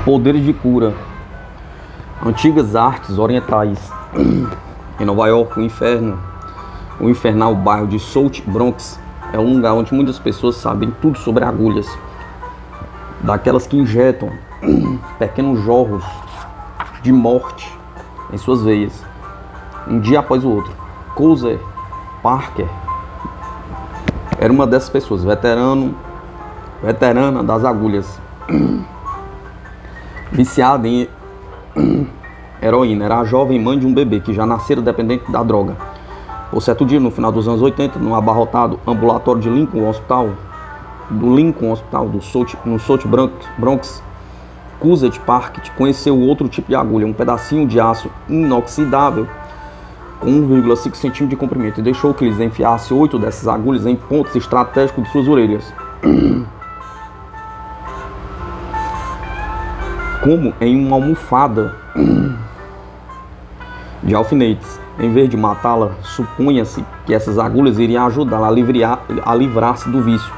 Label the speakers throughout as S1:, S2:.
S1: Poderes de cura. Antigas artes orientais. Em Nova York, o infernal bairro de South Bronx é um lugar onde muitas pessoas sabem tudo sobre agulhas, daquelas que injetam pequenos jorros de morte em suas veias, um dia após o outro. Couser Parker era uma dessas pessoas, veterana das agulhas, viciada em heroína. Era a jovem mãe de um bebê que já nascera dependente da droga. Por certo dia, no final dos anos 80, no abarrotado ambulatório de Lincoln Hospital, no South Bronx, Couser Parker conheceu outro tipo de agulha, um pedacinho de aço inoxidável com 1,5 cm de comprimento, e deixou que lhes enfiasse 8 dessas agulhas em pontos estratégicos de suas orelhas, como em uma almofada de alfinetes. Em vez de matá-la, supunha-se que essas agulhas iriam ajudá-la a livrar-se do vício.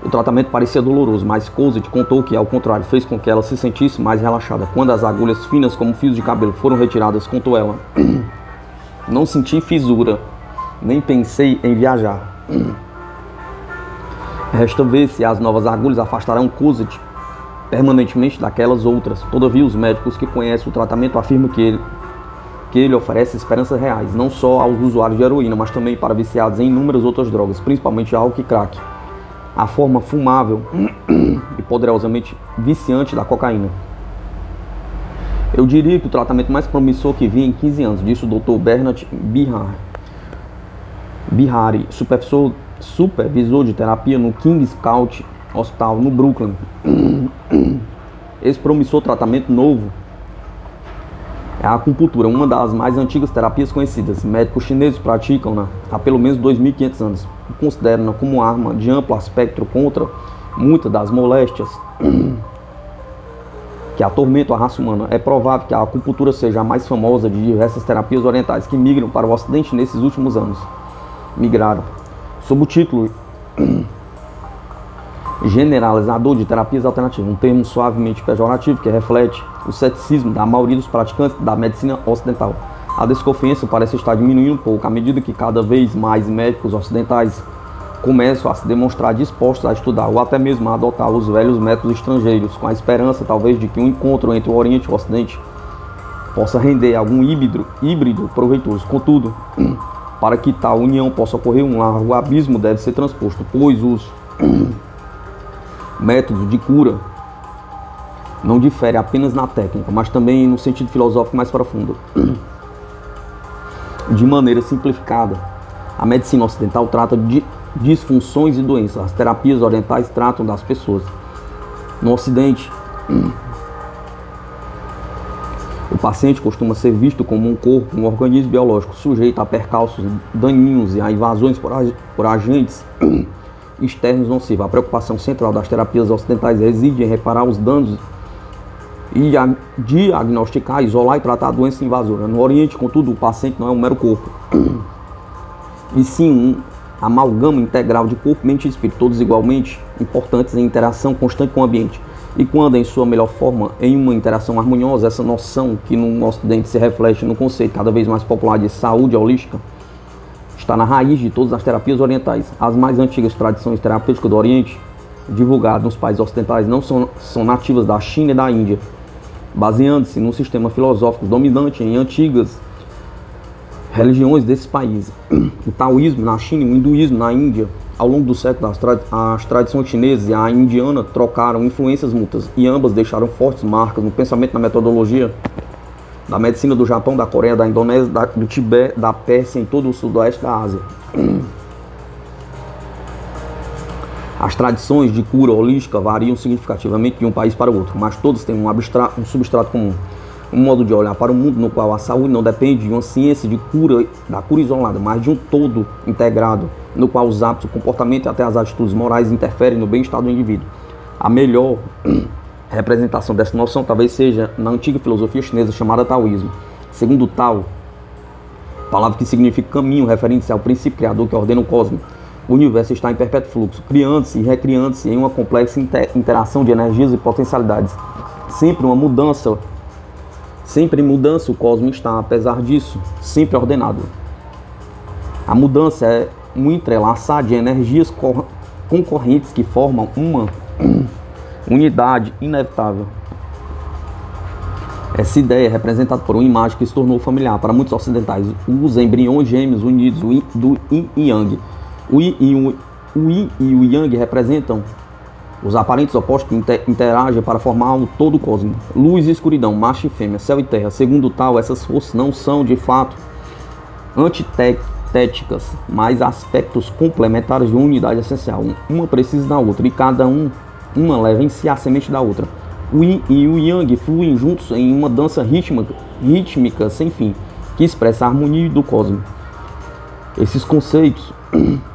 S1: O tratamento parecia doloroso, mas Couser contou que, ao contrário, fez com que ela se sentisse mais relaxada. Quando as agulhas finas como fios de cabelo foram retiradas, contou ela: não senti fisura, nem pensei em viajar. Resta ver se as novas agulhas afastarão Couser permanentemente daquelas outras. Todavia, os médicos que conhecem o tratamento afirmam que ele oferece esperanças reais, não só aos usuários de heroína, mas também para viciados em inúmeras outras drogas, principalmente álcool e crack, a forma fumável e poderosamente viciante da cocaína. Eu diria que o tratamento mais promissor que vi em 15 anos, disse o Dr. Bernard Bihari, supervisor de terapia no King's County Hospital, no Brooklyn. Esse promissor tratamento novo é a acupuntura, uma das mais antigas terapias conhecidas. Médicos chineses praticam-na há pelo menos 2.500 anos e consideram-na como uma arma de amplo espectro contra muitas das moléstias que atormentam a raça humana. É provável que a acupuntura seja a mais famosa de diversas terapias orientais que migram para o Ocidente nesses últimos anos. Sob o título generalizador de terapias alternativas, um termo suavemente pejorativo que reflete o ceticismo da maioria dos praticantes da medicina ocidental. A desconfiança parece estar diminuindo um pouco à medida que cada vez mais médicos ocidentais começam a se demonstrar dispostos a estudar ou até mesmo a adotar os velhos métodos estrangeiros, com a esperança talvez de que um encontro entre o Oriente e o Ocidente possa render algum híbrido proveitoso. Contudo, para que tal união possa ocorrer, um largo abismo deve ser transposto, pois os métodos de cura não diferem apenas na técnica, mas também no sentido filosófico mais profundo. De maneira simplificada, a medicina ocidental trata de disfunções e doenças. As terapias orientais tratam das pessoas. No Ocidente, o paciente costuma ser visto como um corpo, um organismo biológico sujeito a percalços daninhos e a invasões por agentes externos nocivos. A preocupação central das terapias ocidentais reside em reparar os danos e diagnosticar, isolar e tratar a doença invasora. No Oriente, contudo, o paciente não é um mero corpo, e sim um amalgama integral de corpo, mente e espírito, todos igualmente importantes em interação constante com o ambiente. E quando em sua melhor forma, em uma interação harmoniosa, essa noção que no Ocidente se reflete no conceito cada vez mais popular de saúde holística, está na raiz de todas as terapias orientais. As mais antigas tradições terapêuticas do Oriente, divulgadas nos países ocidentais, não são nativas da China e da Índia, baseando-se num sistema filosófico dominante em antigas religiões desses países. O taoísmo na China e o hinduísmo na Índia. Ao longo do século, as tradições chinesas e a indiana trocaram influências mútuas, e ambas deixaram fortes marcas no pensamento e na metodologia da medicina do Japão, da Coreia, da Indonésia, do Tibete, da Pérsia, em todo o sudoeste da Ásia. As tradições de cura holística variam significativamente de um país para o outro, mas todas têm um substrato comum, um modo de olhar para o mundo no qual a saúde não depende de uma ciência da cura isolada, mas de um todo integrado, no qual os hábitos, o comportamento e até as atitudes morais interferem no bem-estar do indivíduo. A melhor representação dessa noção talvez seja na antiga filosofia chinesa chamada taoísmo. Segundo Tao, palavra que significa caminho, referindo-se ao princípio criador que ordena o cosmos, o universo está em perpétuo fluxo, criando-se e recriando-se em uma complexa interação de energias e potencialidades, Sempre uma mudança, sempre em mudança o cosmos está, apesar disso, sempre ordenado. A mudança é um entrelaçar de energias concorrentes que formam uma unidade inevitável. Essa ideia é representada por uma imagem que se tornou familiar para muitos ocidentais: os embriões gêmeos unidos do Yin e Yang. O Yin e o Yang representam os aparentes opostos que interagem para formar o todo cósmico. Luz e escuridão, macho e fêmea, céu e terra. Segundo tal, essas forças não são de fato antitéticas, mas aspectos complementares de uma unidade essencial. Uma precisa da outra e cada uma leva em si a semente da outra. O Yin e o Yang fluem juntos em uma dança rítmica sem fim, que expressa a harmonia do cosmos. Esses conceitos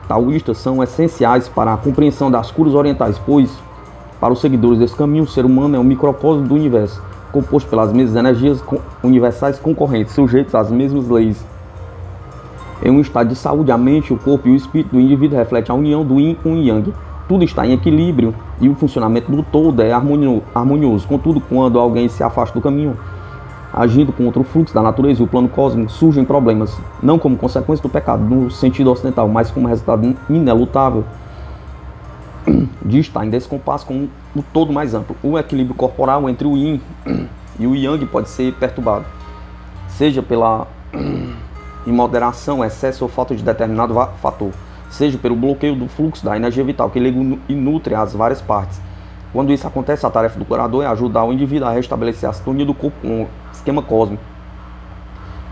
S1: taoístas são essenciais para a compreensão das curas orientais, pois, para os seguidores desse caminho, o ser humano é um microcosmo do universo, composto pelas mesmas energias universais concorrentes, sujeitos às mesmas leis. Em um estado de saúde, a mente, o corpo e o espírito do indivíduo refletem a união do Yin com o Yang. Tudo está em equilíbrio e o funcionamento do todo é harmonioso. Contudo, quando alguém se afasta do caminho, agindo contra o fluxo da natureza e o plano cósmico, surgem problemas, não como consequência do pecado, no sentido ocidental, mas como resultado inelutável de estar em descompasso com o todo mais amplo. O equilíbrio corporal entre o Yin e o Yang pode ser perturbado, seja pela imoderação, excesso ou falta de determinado fator, seja pelo bloqueio do fluxo da energia vital que liga e nutre as várias partes. Quando isso acontece, a tarefa do curador é ajudar o indivíduo a restabelecer a sintonia do corpo com o esquema cósmico.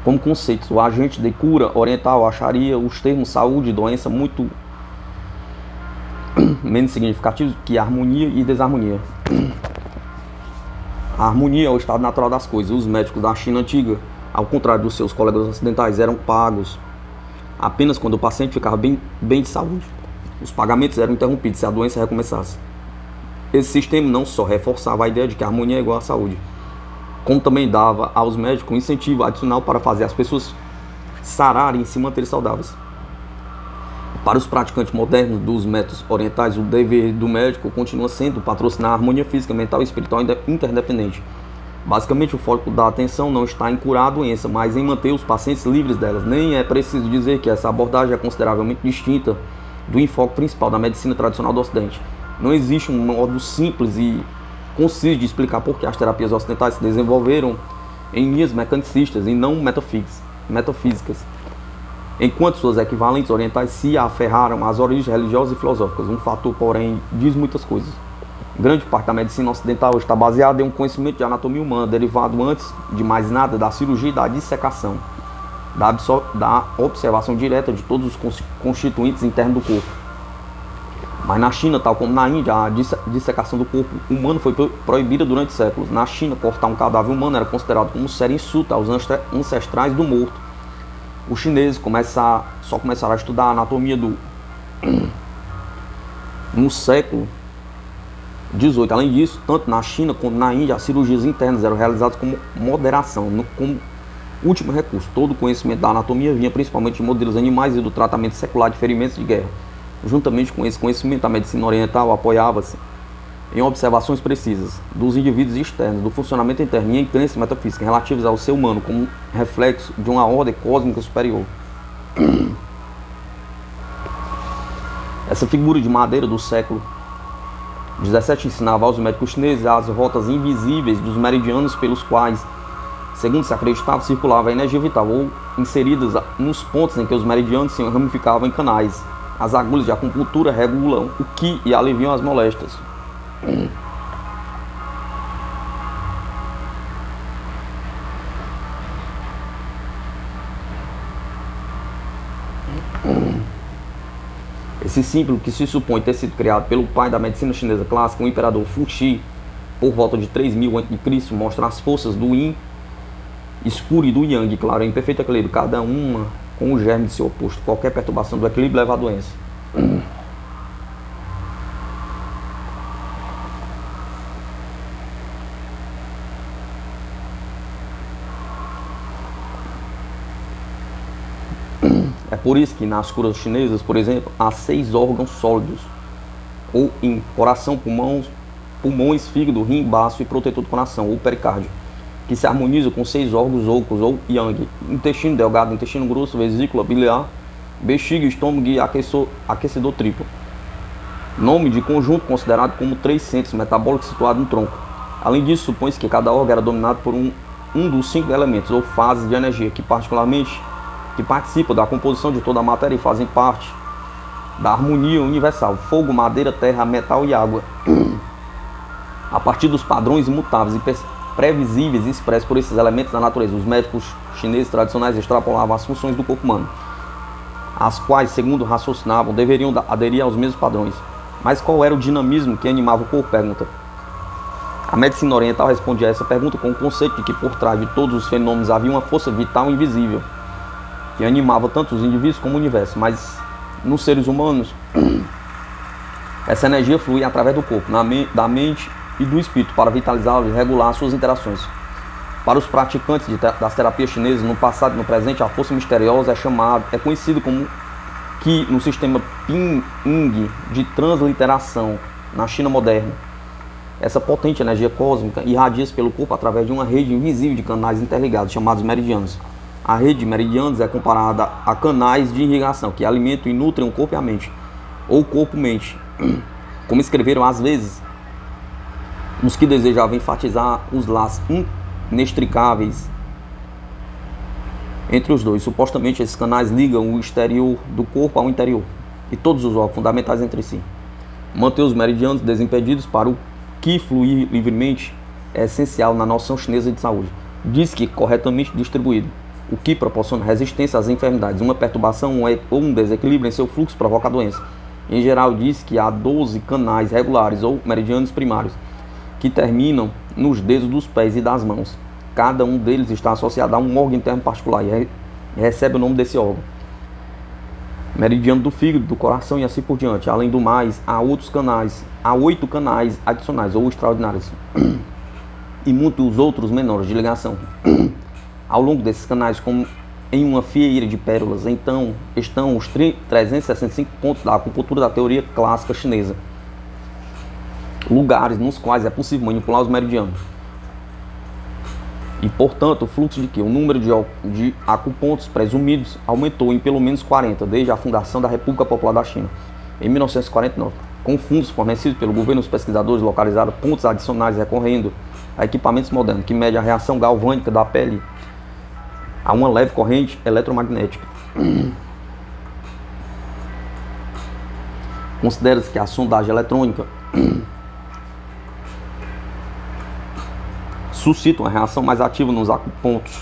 S1: Como conceitos, o agente de cura oriental acharia os termos saúde e doença muito menos significativos que harmonia e desarmonia. A harmonia é o estado natural das coisas. Os médicos da China antiga, ao contrário dos seus colegas ocidentais, eram pagos apenas quando o paciente ficava bem de saúde. Os pagamentos eram interrompidos se a doença recomeçasse. Esse sistema não só reforçava a ideia de que a harmonia é igual à saúde, como também dava aos médicos um incentivo adicional para fazer as pessoas sararem e se manterem saudáveis. Para os praticantes modernos dos métodos orientais, o dever do médico continua sendo patrocinar a harmonia física, mental e espiritual interdependente. Basicamente, o foco da atenção não está em curar a doença, mas em manter os pacientes livres delas. Nem é preciso dizer que essa abordagem é consideravelmente distinta do enfoque principal da medicina tradicional do Ocidente. Não existe um modo simples e conciso de explicar por que as terapias ocidentais se desenvolveram em linhas mecanicistas e não metafísicas, enquanto suas equivalentes orientais se aferraram às origens religiosas e filosóficas. Um fator, porém, diz muitas coisas. Grande parte da medicina ocidental está baseada em um conhecimento de anatomia humana, derivado, antes de mais nada, da cirurgia e da dissecação, da observação direta de todos os constituintes internos do corpo. Mas na China, tal como na Índia, a dissecação do corpo humano foi proibida durante séculos. Na China, cortar um cadáver humano era considerado como um sério insulto aos ancestrais do morto. Os chineses só começaram a estudar a anatomia no século XVIII. Além disso, tanto na China quanto na Índia, as cirurgias internas eram realizadas como moderação, como último recurso. Todo o conhecimento da anatomia vinha principalmente de modelos animais e do tratamento secular de ferimentos de guerra. Juntamente com esse conhecimento, a medicina oriental apoiava-se em observações precisas dos indivíduos externos, do funcionamento interno e em crenças metafísicas relativas ao ser humano como reflexo de uma ordem cósmica superior. Essa figura de madeira do século XVII ensinava aos médicos chineses as rotas invisíveis dos meridianos pelos quais, segundo se acreditava, circulava a energia vital, ou inseridas nos pontos em que os meridianos se ramificavam em canais. As agulhas de acupuntura regulam o qi e aliviam as moléstias. Esse símbolo, que se supõe ter sido criado pelo pai da medicina chinesa clássica, o imperador Fuxi, por volta de 3000 a.C., mostra as forças do Yin escuro e do Yang, claro, em perfeito equilíbrio, cada uma com o germe de seu oposto. Qualquer perturbação do equilíbrio leva à doença. É por isso que nas curas chinesas, por exemplo, há 6 órgãos sólidos, ou em coração, pulmão, pulmões, fígado, rim, baço e protetor do coração, ou pericárdio, que se harmoniza com 6 órgãos ocos ou yang, intestino delgado, intestino grosso, vesícula biliar, bexiga, estômago e aquecedor triplo. Nome de conjunto considerado como 3 centros metabólicos situados no tronco. Além disso, supõe-se que cada órgão era dominado por um dos 5 elementos ou fases de energia que participam da composição de toda a matéria e fazem parte da harmonia universal: fogo, madeira, terra, metal e água. A partir dos padrões imutáveis e previsíveis expressos por esses elementos da natureza, os médicos chineses tradicionais extrapolavam as funções do corpo humano, as quais, segundo raciocinavam, deveriam aderir aos mesmos padrões. Mas qual era o dinamismo que animava o corpo? Pergunta. A medicina oriental responde a essa pergunta com o conceito de que por trás de todos os fenômenos havia uma força vital invisível, que animava tanto os indivíduos como o universo. Mas nos seres humanos, essa energia fluía através do corpo, da mente e do espírito para vitalizá-los e regular suas interações. Para os praticantes das terapias chinesas, no passado e no presente, a força misteriosa é conhecida como Qi no sistema Pinyin de transliteração na China moderna. Essa potente energia cósmica irradia-se pelo corpo através de uma rede invisível de canais interligados, chamados meridianos. A rede de meridianos é comparada a canais de irrigação que alimentam e nutrem o corpo e a mente, ou corpo-mente, como escreveram às vezes os que desejavam enfatizar os laços inextricáveis entre os dois. Supostamente esses canais ligam o exterior do corpo ao interior e todos os órgãos fundamentais entre si. Manter os meridianos desimpedidos para o Qi fluir livremente é essencial na noção chinesa de saúde. Diz que corretamente distribuído, o Qi proporciona resistência às enfermidades. Uma perturbação ou um desequilíbrio em seu fluxo provoca a doença. Em geral, diz que há 12 canais regulares ou meridianos primários que terminam nos dedos dos pés e das mãos. Cada um deles está associado a um órgão interno particular e recebe o nome desse órgão. Meridiano do fígado, do coração e assim por diante. Além do mais, há 8 canais adicionais ou extraordinários e muitos outros menores de ligação. Ao longo desses canais, como em uma fieira de pérolas, então estão os 365 pontos da acupuntura da teoria clássica chinesa, lugares nos quais é possível manipular os meridianos. E, portanto, o fluxo de Qi, o número de acupontos presumidos aumentou em pelo menos 40 desde a fundação da República Popular da China, em 1949. Com fundos fornecidos pelo governo, os pesquisadores localizaram pontos adicionais recorrendo a equipamentos modernos que medem a reação galvânica da pele a uma leve corrente eletromagnética. Considera-se que a sondagem eletrônica suscita uma reação mais ativa nos acupontos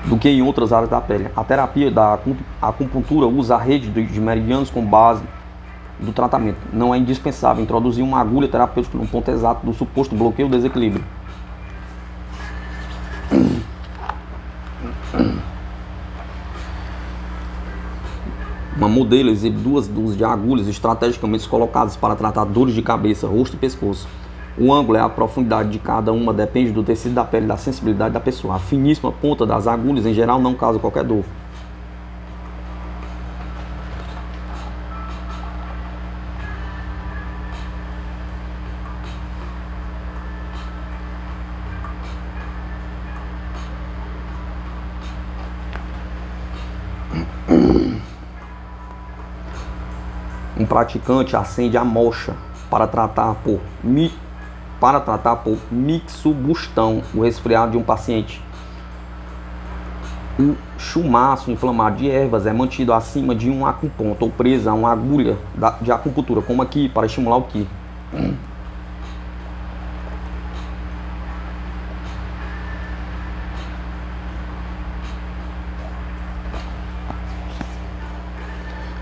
S1: do que em outras áreas da pele. A terapia da acupuntura usa a rede de meridianos como base do tratamento. Não é indispensável introduzir uma agulha terapêutica no ponto exato do suposto bloqueio ou desequilíbrio. Uma modelo exibe 2 dúzias de agulhas estrategicamente colocadas para tratar dores de cabeça, rosto e pescoço. O ângulo e a profundidade de cada uma depende do tecido da pele e da sensibilidade da pessoa. A finíssima ponta das agulhas, em geral, não causa qualquer dor. Um praticante acende a mocha para tratar por mixubustão o resfriado de um paciente. O chumaço inflamado de ervas é mantido acima de um acuponto ou preso a uma agulha de acupuntura, como aqui, para estimular o Qi.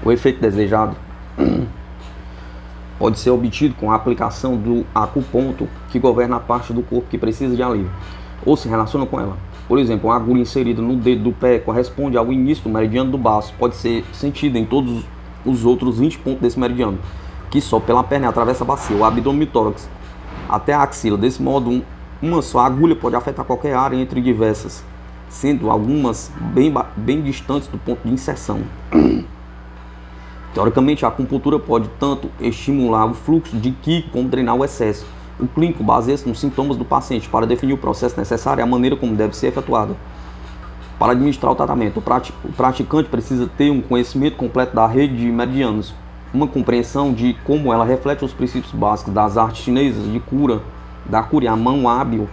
S1: O efeito desejado pode ser obtido com a aplicação do acuponto que governa a parte do corpo que precisa de alívio, ou se relaciona com ela. Por exemplo, uma agulha inserida no dedo do pé corresponde ao início do meridiano do baço. Pode ser sentida em todos os outros 20 pontos desse meridiano, que só pela perna atravessa a bacia, o abdômen e o tórax, até a axila. Desse modo, uma só agulha pode afetar qualquer área entre diversas, sendo algumas bem distantes do ponto de inserção. Teoricamente, a acupuntura pode tanto estimular o fluxo de qi como drenar o excesso. O clínico baseia-se nos sintomas do paciente para definir o processo necessário e a maneira como deve ser efetuado. Para administrar o tratamento, o praticante precisa ter um conhecimento completo da rede de meridianos, uma compreensão de como ela reflete os princípios básicos das artes chinesas de cura, da cura e a mão hábil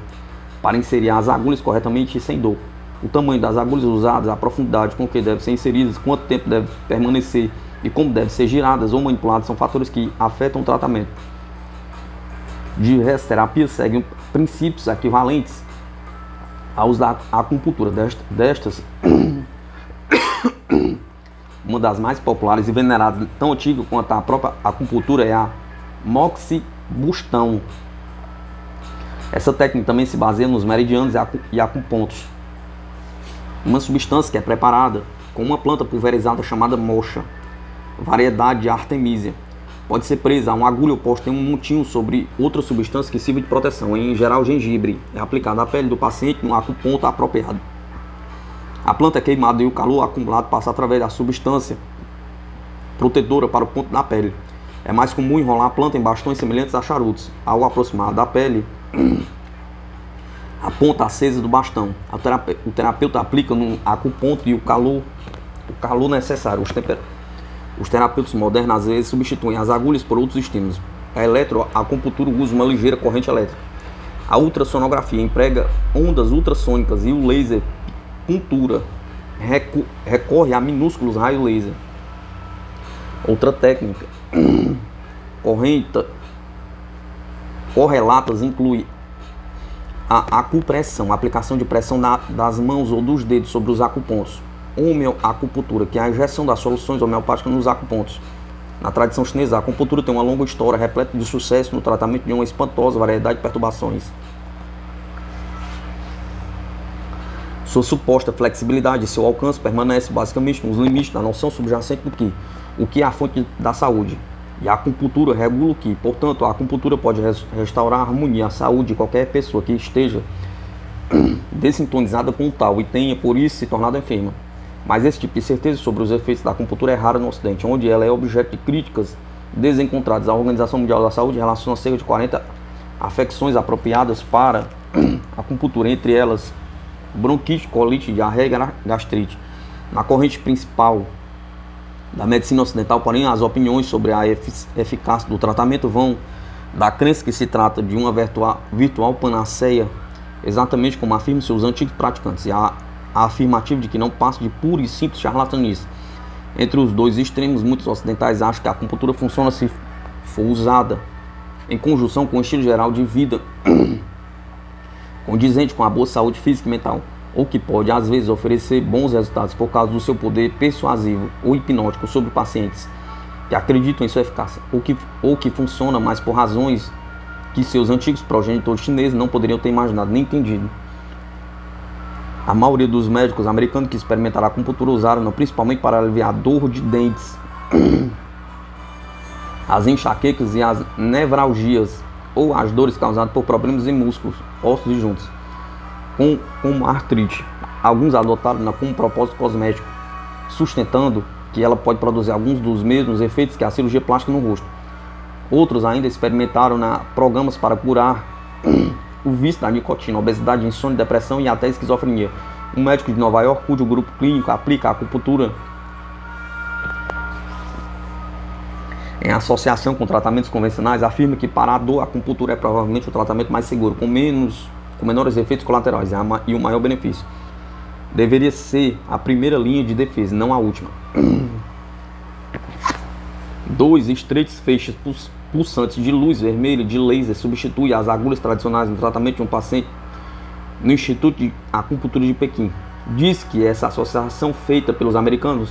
S1: para inserir as agulhas corretamente e sem dor. O tamanho das agulhas usadas, a profundidade com que devem ser inseridas, quanto tempo deve permanecer e como devem ser giradas ou manipuladas são fatores que afetam o tratamento. Diversas terapias seguem princípios equivalentes aos da acupuntura. Destas, uma das mais populares e veneradas, tão antiga quanto a própria acupuntura, é a moxibustão. Essa técnica também se baseia nos meridianos e acupontos, uma substância que é preparada com uma planta pulverizada chamada moxa, variedade de Artemisia. Pode ser presa a uma agulha ou posta em um montinho sobre outra substância que sirva de proteção, em geral gengibre. É aplicado à pele do paciente no acuponto apropriado. A planta é queimada e o calor acumulado passa através da substância protetora para o ponto da pele. É mais comum enrolar a planta em bastões semelhantes a charutos. Ao aproximar da pele, a ponta acesa do bastão. O terapeuta aplica no acuponto e o calor necessário. Os terapeutas modernos às vezes substituem as agulhas por outros estímulos. A eletroacupuntura usa uma ligeira corrente elétrica. A ultrassonografia emprega ondas ultrassônicas e o laser puntura recorre a minúsculos raios laser. Outra técnica correlatas inclui a acupressão, a aplicação de pressão das mãos ou dos dedos sobre os acupontos. Homeoacupuntura, que é a injeção das soluções homeopáticas nos acupontos. Na tradição chinesa, a acupuntura tem uma longa história repleta de sucesso no tratamento de uma espantosa variedade de perturbações. Sua suposta flexibilidade e seu alcance permanece basicamente nos limites da noção subjacente do Qi, o que é a fonte da saúde. E a acupuntura regula o Qi. Portanto, a acupuntura pode restaurar a harmonia, a saúde de qualquer pessoa que esteja dessintonizada com o tal e tenha por isso se tornado enferma. Mas esse tipo de certeza sobre os efeitos da acupuntura é rara no Ocidente, onde ela é objeto de críticas desencontradas. A Organização Mundial da Saúde relaciona cerca de 40 afecções apropriadas para a acupuntura, entre elas bronquite, colite, diarreia e gastrite. Na corrente principal da medicina ocidental, porém, as opiniões sobre a eficácia do tratamento vão da crença que se trata de uma virtual panaceia, exatamente como afirmam seus antigos praticantes, e a afirmativa de que não passa de puro e simples charlatanice. Entre os dois extremos, muitos ocidentais acham que a acupuntura funciona se for usada em conjunção com o estilo geral de vida condizente com a boa saúde física e mental, ou que pode às vezes oferecer bons resultados por causa do seu poder persuasivo ou hipnótico sobre pacientes que acreditam em sua eficácia, ou que funciona mais por razões que seus antigos progenitores chineses não poderiam ter imaginado nem entendido. A maioria dos médicos americanos que experimentaram a acupuntura usaram principalmente para aliviar a dor de dentes, as enxaquecas e as nevralgias, ou as dores causadas por problemas em músculos, ossos e juntas, como artrite. Alguns adotaram-na como propósito cosmético, sustentando que ela pode produzir alguns dos mesmos efeitos que a cirurgia plástica no rosto. Outros ainda experimentaram programas para curar o vício da nicotina, obesidade, insônia, depressão e até esquizofrenia. Um médico de Nova York, cujo grupo clínico aplica a acupuntura em associação com tratamentos convencionais, afirma que para a dor, a acupuntura é provavelmente o tratamento mais seguro, com menores efeitos colaterais e um maior benefício. Deveria ser a primeira linha de defesa, não a última. 2 estreitos feixes pulsantes de luz vermelha de laser substituem as agulhas tradicionais no tratamento de um paciente no Instituto de Acupuntura de Pequim. Diz que essa associação feita pelos americanos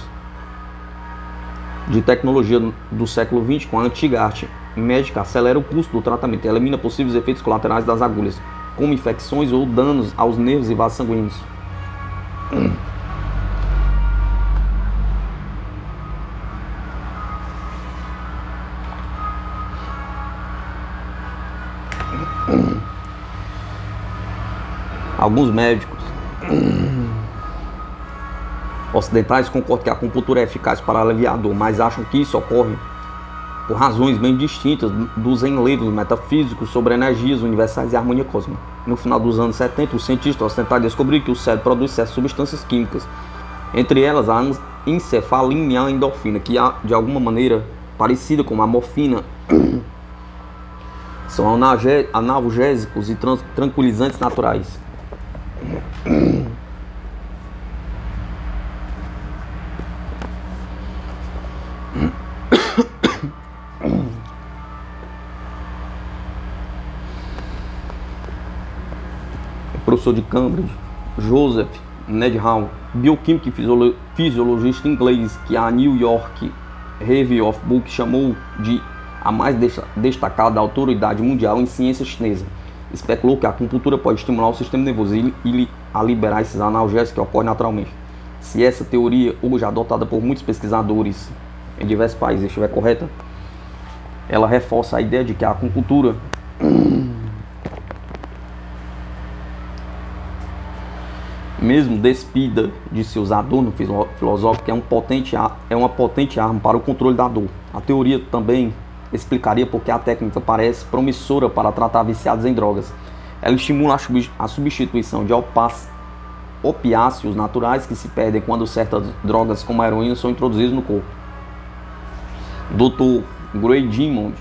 S1: de tecnologia do século XX com a antiga arte médica acelera o custo do tratamento e elimina possíveis efeitos colaterais das agulhas, como infecções ou danos aos nervos e vasos sanguíneos. Alguns médicos ocidentais concordam que a acupuntura é eficaz para aliviar a dor, mas acham que isso ocorre por razões bem distintas dos enledos metafísicos sobre energias universais e harmonia cósmica. No final dos anos 70, os cientistas ocidentais descobriram que o cérebro produz certas substâncias químicas, entre elas a encefalina e a endorfina, que de alguma maneira parecida com a morfina, são analgésicos e tranquilizantes naturais. O professor de Cambridge, Joseph Needham, bioquímico e fisiologista inglês, que a New York Review of Books chamou de a mais destacada autoridade mundial em ciência chinesa, especulou que a acupuntura pode estimular o sistema nervoso e a liberar esses analgésicos que ocorrem naturalmente. Se essa teoria, hoje adotada por muitos pesquisadores em diversos países, estiver correta, ela reforça a ideia de que a acupuntura mesmo despida de seus adornos filosóficos, é uma potente arma para o controle da dor. A teoria também explicaria por que a técnica parece promissora para tratar viciados em drogas. Ela estimula a substituição de opiáceos naturais que se perdem quando certas drogas como a heroína são introduzidas no corpo. Dr. Gray Diamond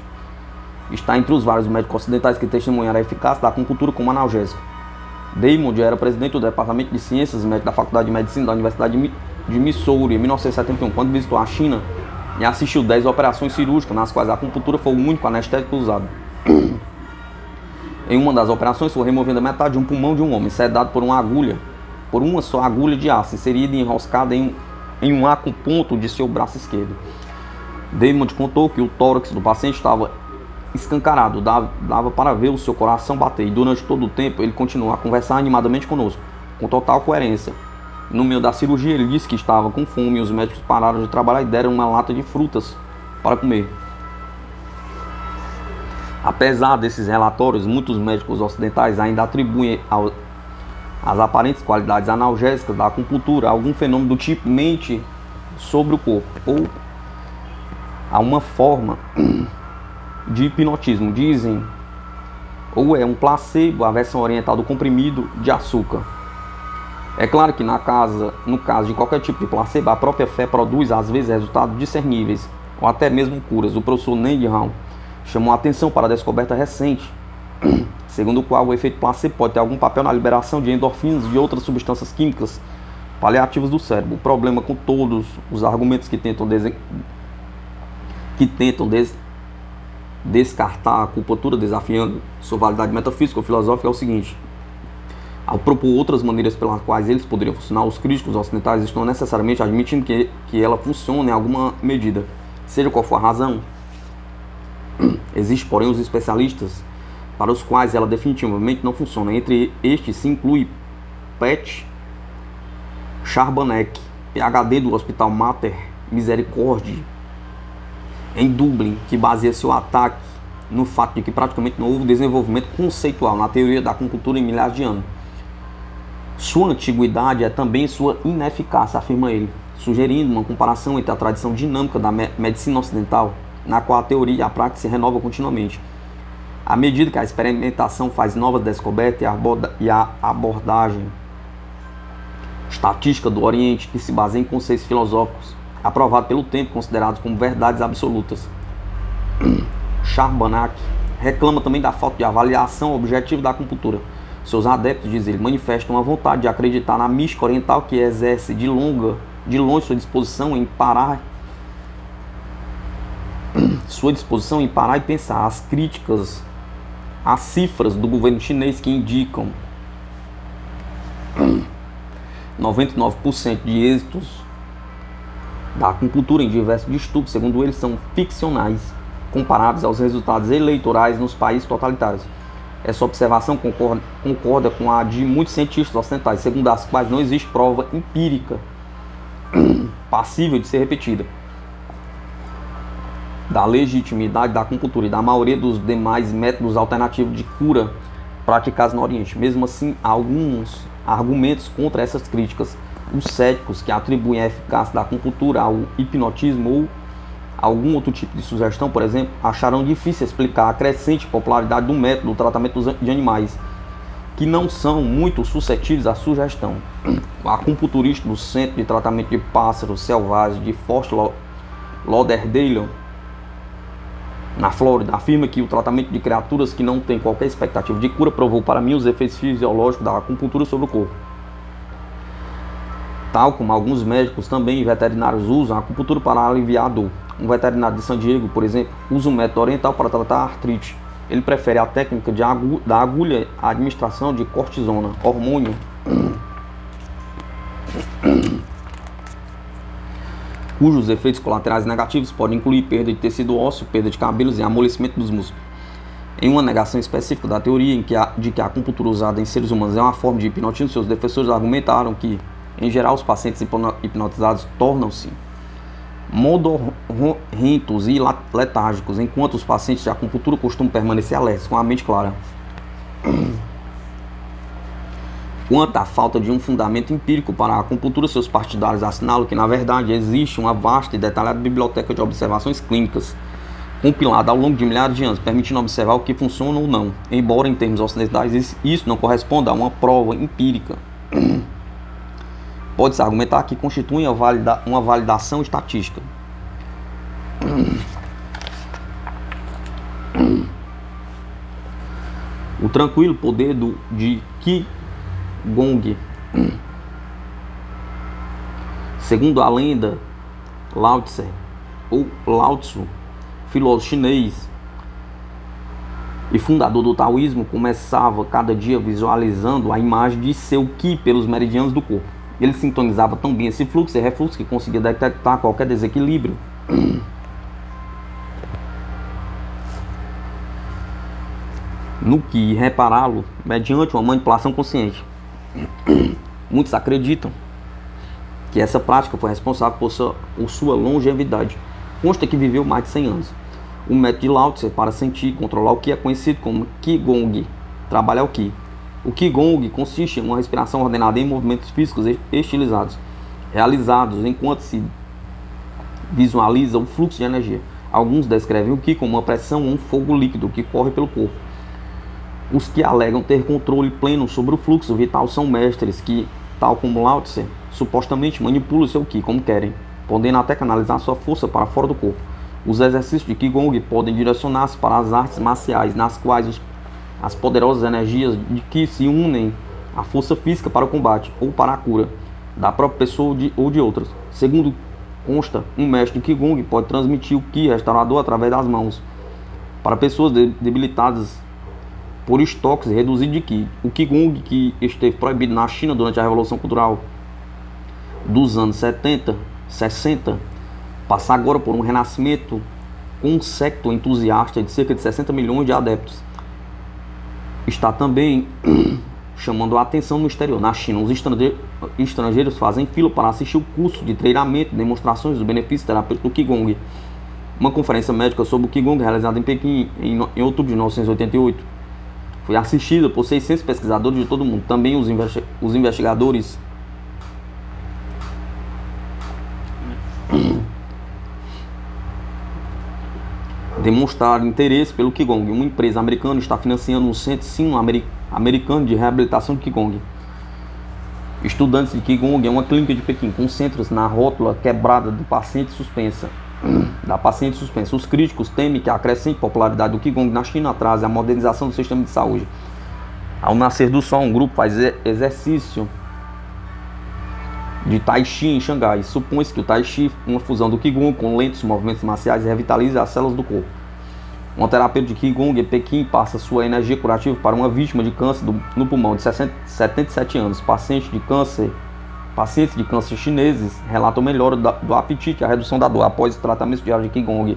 S1: está entre os vários médicos ocidentais que testemunharam a eficácia da acupuntura como analgésico. Diamond era presidente do Departamento de Ciências Médicas da Faculdade de Medicina da Universidade de Missouri em 1971, quando visitou a China e assistiu 10 operações cirúrgicas, nas quais a acupuntura foi o único anestésico usado. Em uma das operações foi removida metade de um pulmão de um homem, sedado por uma só agulha de aço, inserida e enroscada em um acuponto de seu braço esquerdo. Diamond contou que o tórax do paciente estava escancarado, dava para ver o seu coração bater, e durante todo o tempo ele continuou a conversar animadamente conosco, com total coerência. No meio da cirurgia ele disse que estava com fome e os médicos pararam de trabalhar e deram uma lata de frutas para comer. Apesar desses relatórios, muitos médicos ocidentais ainda atribuem às aparentes qualidades analgésicas da acupuntura algum fenômeno do tipo mente sobre o corpo, ou a uma forma de hipnotismo. Dizem, ou é um placebo, a versão oriental do comprimido de açúcar. É claro que no caso de qualquer tipo de placebo, a própria fé produz às vezes resultados discerníveis, ou até mesmo curas. O professor Needham chamou a atenção para a descoberta recente, segundo o qual o efeito placebo pode ter algum papel na liberação de endorfinas e outras substâncias químicas paliativas do cérebro. O problema com todos os argumentos que tentam descartar a acupuntura desafiando sua validade metafísica ou filosófica é o seguinte: ao propor outras maneiras pelas quais eles poderiam funcionar, os críticos ocidentais estão necessariamente admitindo que ela funciona em alguma medida. Seja qual for a razão, existe, porém, os especialistas para os quais ela definitivamente não funciona. Entre estes se inclui Pat Charbanek, PhD do Hospital Mater Misericordiae em Dublin, que baseia seu ataque no fato de que praticamente não houve desenvolvimento conceitual na teoria da acupuntura em milhares de anos. Sua antiguidade é também sua ineficácia, afirma ele, sugerindo uma comparação entre a tradição dinâmica da medicina ocidental, na qual a teoria e a prática se renovam continuamente. À medida que a experimentação faz novas descobertas e a abordagem estatística do Oriente, que se baseia em conceitos filosóficos aprovados pelo tempo, considerados como verdades absolutas. Charbanek reclama também da falta de avaliação objetiva da acupuntura. Seus adeptos, diz ele, manifestam a vontade de acreditar na mística oriental, que exerce de longe sua disposição em parar e pensar. As críticas às cifras do governo chinês que indicam 99% de êxitos da acupuntura em diversos distúrbios, segundo eles, são ficcionais, comparáveis aos resultados eleitorais nos países totalitários. Essa observação concorda com a de muitos cientistas ocidentais, segundo as quais não existe prova empírica passível de ser repetida da legitimidade da acupuntura e da maioria dos demais métodos alternativos de cura praticados no Oriente. Mesmo assim, há alguns argumentos contra essas críticas. Os céticos que atribuem a eficácia da acupuntura ao hipnotismo ou algum outro tipo de sugestão, por exemplo, acharão difícil explicar a crescente popularidade do método do tratamento de animais, que não são muito suscetíveis à sugestão. O acupunturista do Centro de Tratamento de Pássaros Selvagens de Fort Lauderdale, na Flórida, afirma que o tratamento de criaturas que não têm qualquer expectativa de cura provou para mim os efeitos fisiológicos da acupuntura sobre o corpo. Tal como alguns médicos também veterinários usam a acupuntura para aliviar a dor. Um veterinário de San Diego, por exemplo, usa um método oriental para tratar a artrite. Ele prefere a técnica da agulha à administração de cortisona, hormônio cujos efeitos colaterais negativos podem incluir perda de tecido ósseo, perda de cabelos e amolecimento dos músculos. Em uma negação específica da teoria de que a acupuntura usada em seres humanos é uma forma de hipnotismo, seus defensores argumentaram que, em geral, os pacientes hipnotizados tornam-se modorrentos e letárgicos, enquanto os pacientes de acupuntura costumam permanecer alertas, com a mente clara. Quanto à falta de um fundamento empírico para a acupuntura, seus partidários assinalam que, na verdade, existe uma vasta e detalhada biblioteca de observações clínicas compilada ao longo de milhares de anos, permitindo observar o que funciona ou não, embora em termos ocidentais isso não corresponda a uma prova empírica. Pode-se argumentar que constitui uma validação estatística. O tranquilo poder de Qigong. Segundo a lenda, Lao Tse, ou Lao Tzu, filósofo chinês e fundador do taoísmo, começava cada dia visualizando a imagem de seu Qi pelos meridianos do corpo. Ele sintonizava tão bem esse fluxo e refluxo que conseguia detectar qualquer desequilíbrio. No Qi, repará-lo mediante uma manipulação consciente. Muitos acreditam que essa prática foi responsável por sua longevidade. Consta que viveu mais de 100 anos. O método de Lao Tse para sentir e controlar o Qi é conhecido como Qigong, trabalhar o Qi. O Qigong consiste em uma respiração ordenada em movimentos físicos estilizados, realizados enquanto se visualiza o fluxo de energia. Alguns descrevem o Qi como uma pressão ou um fogo líquido que corre pelo corpo. Os que alegam ter controle pleno sobre o fluxo vital são mestres que, tal como Lao Tse, supostamente manipulam seu Qi como querem, podendo até canalizar sua força para fora do corpo. Os exercícios de Qigong podem direcionar-se para as artes marciais, nas quais as poderosas energias de Qi se unem à força física para o combate ou para a cura da própria pessoa ou de outras. Segundo consta, um mestre de Qigong pode transmitir o Qi restaurador através das mãos para pessoas debilitadas por estoques reduzidos de Qi. O Qigong, que esteve proibido na China durante a Revolução Cultural dos anos 70, 60, passa agora por um renascimento com um século entusiasta de cerca de 60 milhões de adeptos. Está também chamando a atenção no exterior. Na China, os estrangeiros fazem fila para assistir o curso de treinamento e demonstrações do benefício terapêutico do Qigong. Uma conferência médica sobre o Qigong realizada em Pequim em outubro de 1988 foi assistida por 600 pesquisadores de todo o mundo. Também os investigadores demonstraram interesse pelo Qigong. Uma empresa americana está financiando um centro americano de reabilitação de Qigong. Estudantes de Qigong é uma clínica de Pequim com centros na rótula quebrada da paciente suspensa. Os críticos temem que a crescente popularidade do Qigong na China atrase a modernização do sistema de saúde. Ao nascer do sol, um grupo faz exercício de Tai Chi em Xangai. Supõe-se que o Tai Chi, uma fusão do Qigong com lentos movimentos marciais, revitaliza as células do corpo. Um terapeuta de Qigong em Pequim passa sua energia curativa para uma vítima de câncer no pulmão de 77 anos. Pacientes de câncer chineses relatam melhora do apetite e a redução da dor após o tratamento diário de Qigong.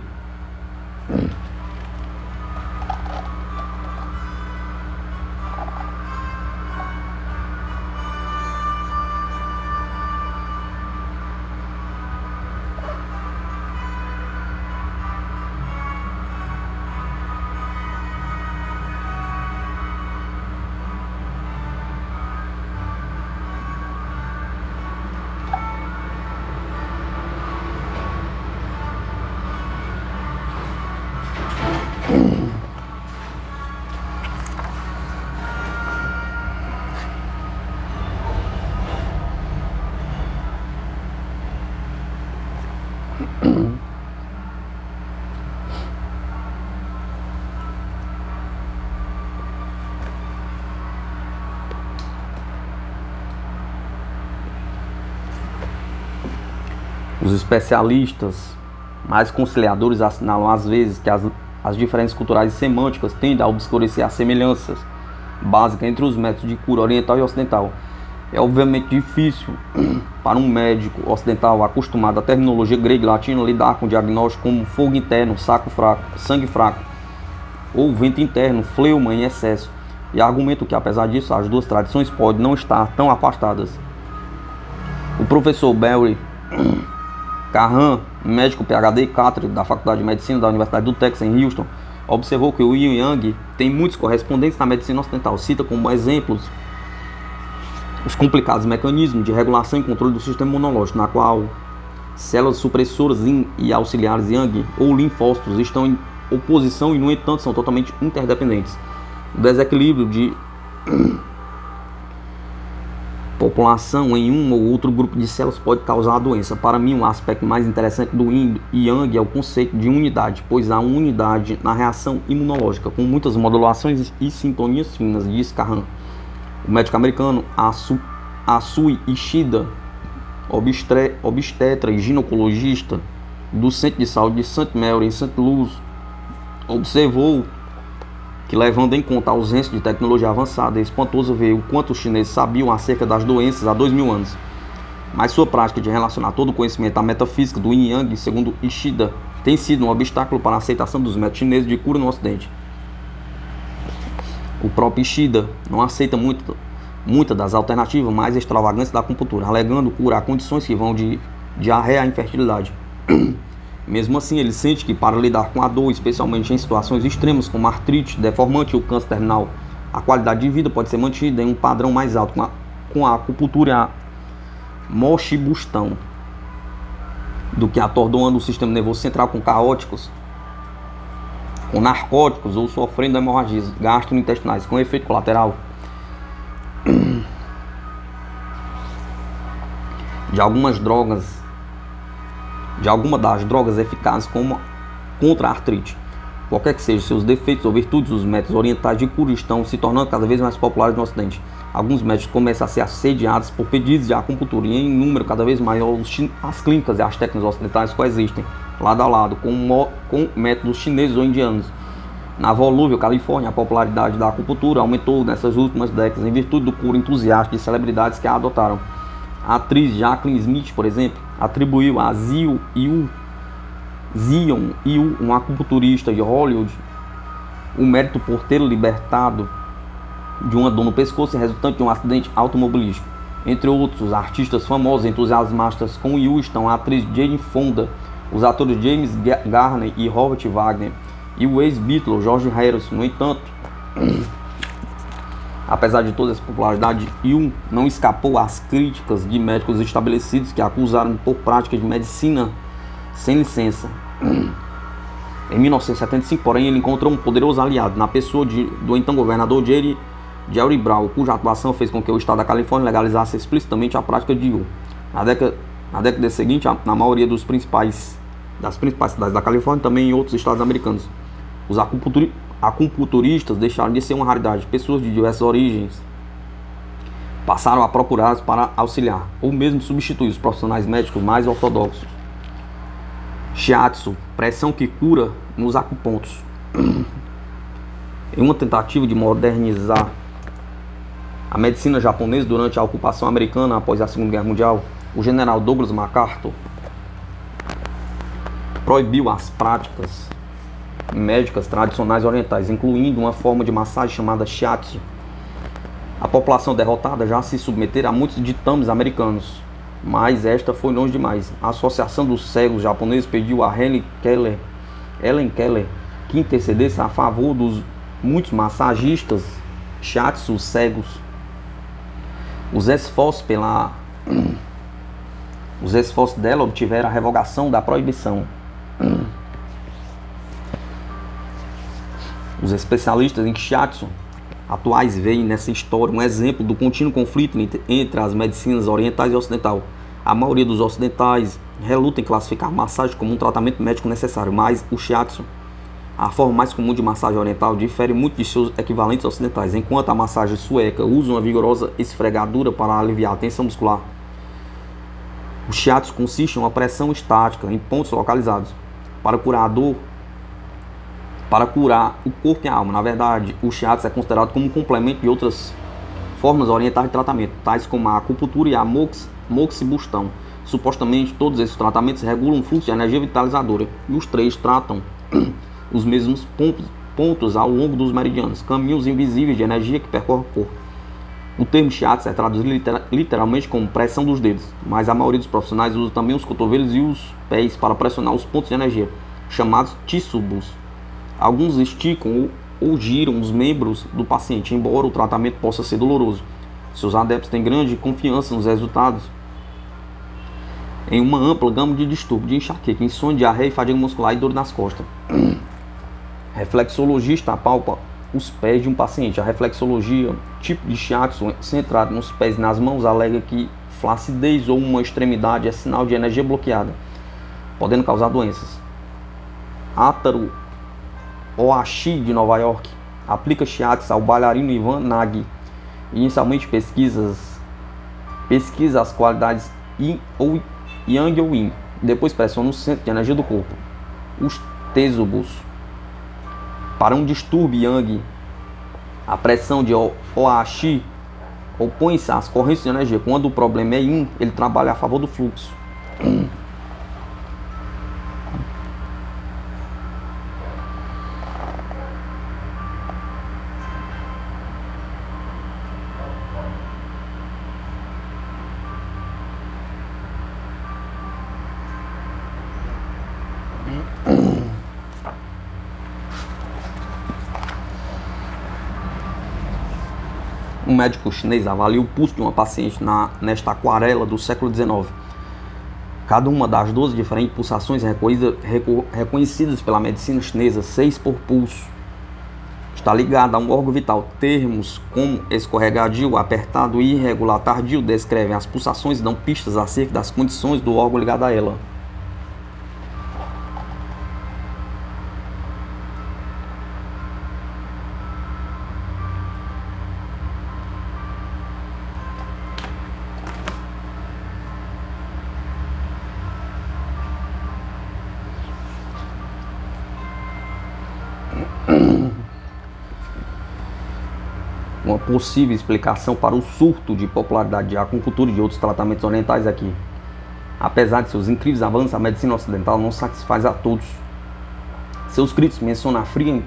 S1: Os especialistas mais conciliadores assinalam às vezes que as diferenças culturais e semânticas tendem a obscurecer as semelhanças básicas entre os métodos de cura oriental e ocidental. É obviamente difícil para um médico ocidental acostumado à terminologia grega e latina lidar com diagnósticos como fogo interno, saco fraco, sangue fraco ou vento interno, fleuma em excesso, e argumento que, apesar disso, as duas tradições podem não estar tão afastadas. O professor Barry Carran, médico PhD e cátedra da Faculdade de Medicina da Universidade do Texas em Houston, observou que o Yin e Yang tem muitos correspondentes na medicina ocidental. Cita como exemplos os complicados mecanismos de regulação e controle do sistema imunológico, na qual células supressoras Yin e auxiliares Yang ou linfócitos estão em oposição e, no entanto, são totalmente interdependentes. O desequilíbrio de população em um ou outro grupo de células pode causar a doença. Para mim, um aspecto mais interessante do Yin e Yang é o conceito de unidade, pois há unidade na reação imunológica, com muitas modulações e sintonias finas, diz Carran. O médico americano Asui Ishida, obstetra e ginecologista do Centro de Saúde de St. Mary em St. Louis, observou que, levando em conta a ausência de tecnologia avançada, é espantoso ver o quanto os chineses sabiam acerca das doenças há 2000 anos. Mas sua prática de relacionar todo o conhecimento à metafísica do Yin e Yang, segundo Ishida, tem sido um obstáculo para a aceitação dos métodos chineses de cura no Ocidente. O próprio Ishida não aceita muitas das alternativas mais extravagantes da acupuntura, alegando curar condições que vão de diarreia à infertilidade. Mesmo assim, ele sente que, para lidar com a dor, especialmente em situações extremas como artrite, deformante ou câncer terminal, a qualidade de vida pode ser mantida em um padrão mais alto com a acupuntura e a mochibustão do que atordoando o sistema nervoso central com caóticos, com narcóticos ou sofrendo hemorragias gastrointestinais com efeito colateral de alguma das drogas eficazes contra a artrite. Qualquer que sejam seus defeitos ou virtudes, os métodos orientais de cura estão se tornando cada vez mais populares no Ocidente. Alguns médicos começam a ser assediados por pedidos de acupuntura e, em número cada vez maior, as clínicas e as técnicas ocidentais coexistem lado a lado com métodos chineses ou indianos. Na volúvel Califórnia, a popularidade da acupuntura aumentou nessas últimas décadas em virtude do cura entusiasta de celebridades que a adotaram. A atriz Jacqueline Smith, por exemplo, atribuiu a Zion Yu, um acupunturista de Hollywood, o mérito por ter libertado de uma dor no pescoço resultante de um acidente automobilístico. Entre outros artistas famosos entusiasmadas com Yu estão a atriz Jane Fonda, os atores James Garner e Robert Wagner e o ex-Beatle George Harrison. No entanto, apesar de toda essa popularidade, Yu não escapou às críticas de médicos estabelecidos que acusaram por prática de medicina sem licença. Em 1975, porém, ele encontrou um poderoso aliado na pessoa do então governador Jerry Brown, cuja atuação fez com que o estado da Califórnia legalizasse explicitamente a prática de Yu. Na década seguinte, na maioria das principais cidades da Califórnia, também em outros estados americanos, os acupunturistas deixaram de ser uma raridade. Pessoas de diversas origens passaram a procurá-los para auxiliar, ou mesmo substituir os profissionais médicos mais ortodoxos. Shiatsu, pressão que cura nos acupontos. Em uma tentativa de modernizar a medicina japonesa durante a ocupação americana após a Segunda Guerra Mundial, o general Douglas MacArthur proibiu as práticas médicas tradicionais orientais, incluindo uma forma de massagem chamada Shiatsu. A população derrotada já se submetera a muitos ditames americanos, mas esta foi longe demais. A Associação dos Cegos Japoneses pediu a Helen Keller que intercedesse a favor dos muitos massagistas Shiatsu cegos. Os esforços dela obtiveram a revogação da proibição. Os especialistas em Shiatsu atuais veem nessa história um exemplo do contínuo conflito entre as medicinas orientais e ocidental. A maioria dos ocidentais reluta em classificar massagem como um tratamento médico necessário, mas o shiatsu, a forma mais comum de massagem oriental, difere muito de seus equivalentes ocidentais. Enquanto a massagem sueca usa uma vigorosa esfregadura para aliviar a tensão muscular, o shiatsu consiste em uma pressão estática em pontos localizados para curar a dor, para curar o corpo e a alma. Na verdade, o shiatsu é considerado como um complemento de outras formas orientais de tratamento, tais como a acupuntura e a moxibustão. Supostamente, todos esses tratamentos regulam o fluxo de energia vitalizadora e os três tratam os mesmos pontos ao longo dos meridianos, caminhos invisíveis de energia que percorrem o corpo. O termo shiatsu é traduzido literalmente como pressão dos dedos, mas a maioria dos profissionais usa também os cotovelos e os pés para pressionar os pontos de energia, chamados tissubus. Alguns esticam ou giram os membros do paciente, embora o tratamento possa ser doloroso. Seus adeptos têm grande confiança nos resultados em uma ampla gama de distúrbios de enxaqueca, insônia, diarreia, fadiga muscular e dor nas costas. Reflexologista apalpa os pés de um paciente. A reflexologia, tipo de shiatsu centrado nos pés e nas mãos, alega que flacidez ou uma extremidade é sinal de energia bloqueada, podendo causar doenças. Ataru Ohashi, de Nova York, aplica shiatsu ao bailarino Ivan Nagy. Inicialmente pesquisa as qualidades Yang ou Yin, depois pressiona o centro de energia do corpo, os tessubus. Para um distúrbio Yang, a pressão de Ohashi opõe-se às correntes de energia. Quando o problema é Yin, ele trabalha a favor do fluxo. Um médico chinês avalia o pulso de uma paciente nesta aquarela do século XIX. Cada uma das 12 diferentes pulsações reconhecidas pela medicina chinesa, 6 por pulso, está ligada a um órgão vital. Termos como escorregadio, apertado e irregular tardio descrevem as pulsações e dão pistas acerca das condições do órgão ligado a ela. Uma possível explicação para o surto de popularidade de acupuntura e de outros tratamentos orientais aqui. Apesar de seus incríveis avanços, a medicina ocidental não satisfaz a todos. Seus críticos mencionam a fria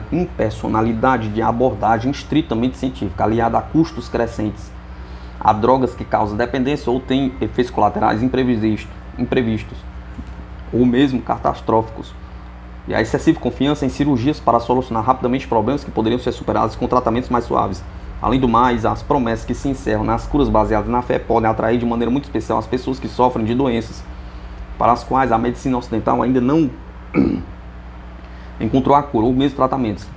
S1: impersonalidade de abordagem estritamente científica, aliada a custos crescentes, a drogas que causam dependência ou têm efeitos colaterais imprevistos ou mesmo catastróficos, e a excessiva confiança em cirurgias para solucionar rapidamente problemas que poderiam ser superados com tratamentos mais suaves. Além do mais, as promessas que se encerram nas curas baseadas na fé podem atrair de maneira muito especial as pessoas que sofrem de doenças para as quais a medicina ocidental ainda não encontrou a cura ou mesmo tratamentos.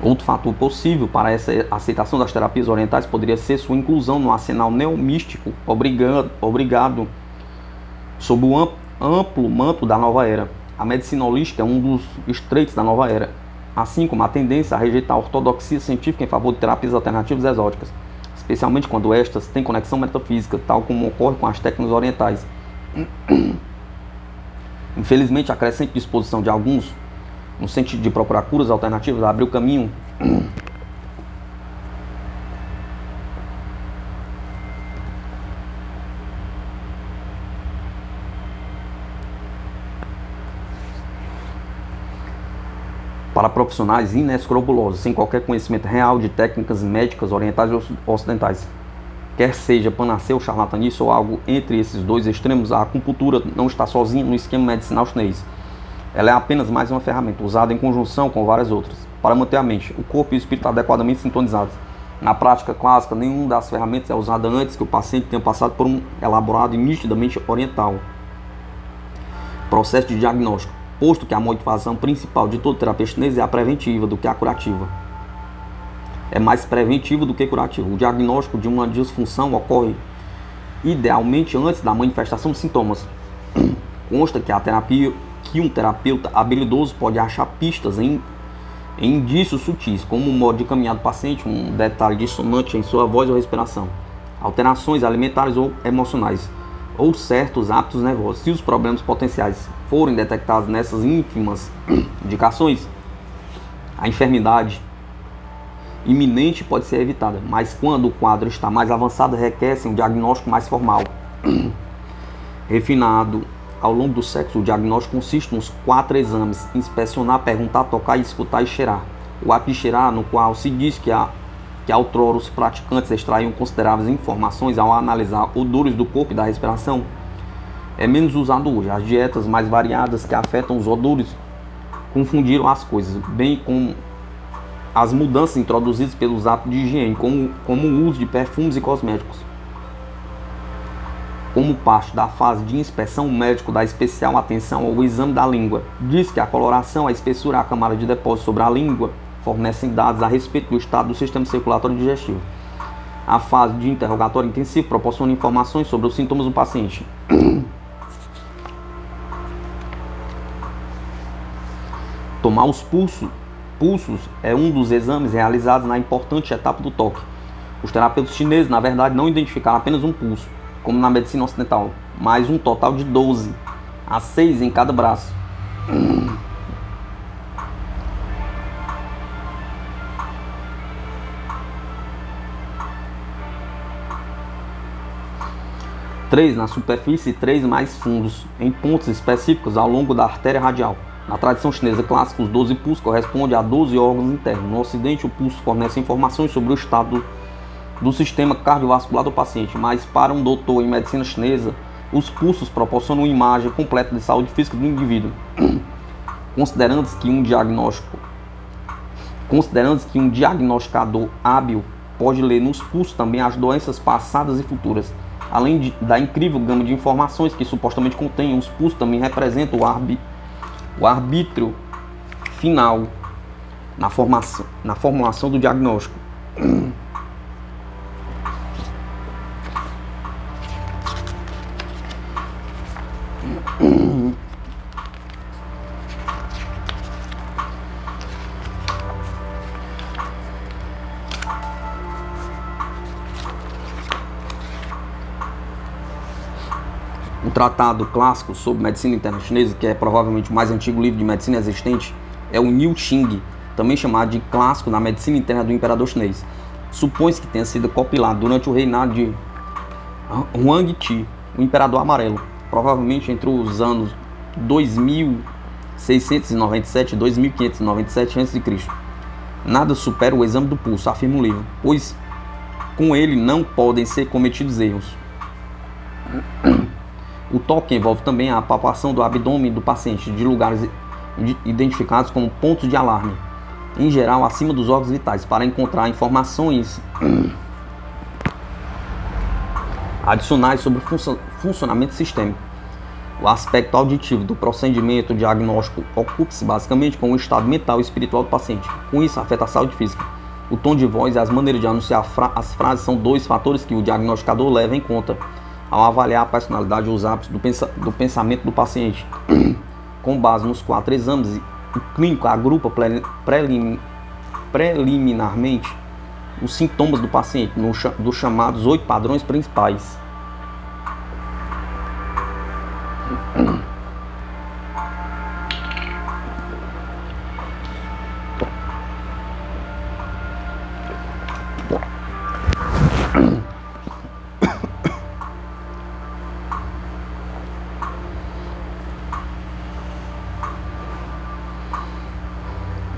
S1: Outro fator possível para essa aceitação das terapias orientais poderia ser sua inclusão no arsenal neomístico obrigado sob o amplo manto da nova era. A medicina holística é um dos estreitos da nova era, assim como a tendência a rejeitar a ortodoxia científica em favor de terapias alternativas exóticas, especialmente quando estas têm conexão metafísica, tal como ocorre com as técnicas orientais. Infelizmente, a crescente disposição de alguns, no sentido de procurar curas alternativas, abriu caminho para profissionais inescrupulosos, sem qualquer conhecimento real de técnicas médicas orientais ou ocidentais. Quer seja panaceia ou charlatanice ou algo entre esses dois extremos, a acupuntura não está sozinha no esquema medicinal chinês. Ela é apenas mais uma ferramenta, usada em conjunção com várias outras, para manter a mente, o corpo e o espírito adequadamente sintonizados. Na prática clássica, nenhuma das ferramentas é usada antes que o paciente tenha passado por um elaborado e nitidamente oriental processo de diagnóstico, posto que a motivação principal de toda terapia chinesa é a preventiva do que a curativa. É mais preventivo do que curativo. O diagnóstico de uma disfunção ocorre idealmente antes da manifestação dos sintomas. Consta que um terapeuta habilidoso pode achar pistas em indícios sutis, como o modo de caminhar do paciente, um detalhe dissonante em sua voz ou respiração, alterações alimentares ou emocionais, ou certos hábitos nervosos. Se os problemas potenciais forem detectados nessas ínfimas indicações, a enfermidade iminente pode ser evitada, mas quando o quadro está mais avançado, requer-se um diagnóstico mais formal, refinado. Ao longo do sexo, o diagnóstico consiste nos 4 exames: inspecionar, perguntar, tocar, escutar e cheirar. O ato de cheirar, no qual se diz que outrora os praticantes extraíam consideráveis informações ao analisar odores do corpo e da respiração, é menos usado hoje. As dietas mais variadas que afetam os odores confundiram as coisas, bem como as mudanças introduzidas pelos hábitos de higiene, como o uso de perfumes e cosméticos. Como parte da fase de inspeção, o médico dá especial atenção ao exame da língua. Diz que a coloração, a espessura e a camada de depósito sobre a língua fornecem dados a respeito do estado do sistema circulatório e digestivo. A fase de interrogatório intensivo proporciona informações sobre os sintomas do paciente. Tomar os pulsos é um dos exames realizados na importante etapa do toque. Os terapeutas chineses, na verdade, não identificaram apenas um pulso, como na medicina ocidental, mas um total de 12 a 6 em cada braço. Três na superfície e 3 mais fundos, em pontos específicos ao longo da artéria radial. Na tradição chinesa clássica, os 12 pulsos correspondem a 12 órgãos internos. No ocidente, o pulso fornece informações sobre o estado do sistema cardiovascular do paciente, mas para um doutor em medicina chinesa, os pulsos proporcionam uma imagem completa de saúde física do indivíduo. Considerando-se que um diagnosticador hábil pode ler nos pulsos também as doenças passadas e futuras. Além da incrível gama de informações que supostamente contêm, os pulsos também representam o arbítrio final na formulação do diagnóstico. Um tratado clássico sobre medicina interna chinesa, que é provavelmente o mais antigo livro de medicina existente, é o Niu Xing, também chamado de clássico da medicina interna do imperador chinês. Supõe-se que tenha sido compilado durante o reinado de Huang Ti, o imperador amarelo, provavelmente entre os anos 2697 e 2597 a.C. Nada supera o exame do pulso, afirma o livro, pois com ele não podem ser cometidos erros. O toque envolve também a palpação do abdômen do paciente de lugares identificados como pontos de alarme, em geral acima dos órgãos vitais, para encontrar informações adicionais sobre o funcionamento sistêmico. O aspecto auditivo do procedimento diagnóstico ocupa-se basicamente com o estado mental e espiritual do paciente. Com isso, afeta a saúde física. O tom de voz e as maneiras de anunciar as frases são 2 fatores que o diagnosticador leva em conta ao avaliar a personalidade e os hábitos do pensamento do paciente. Com base nos 4 exames, o clínico agrupa preliminarmente os sintomas do paciente dos chamados 8 padrões principais.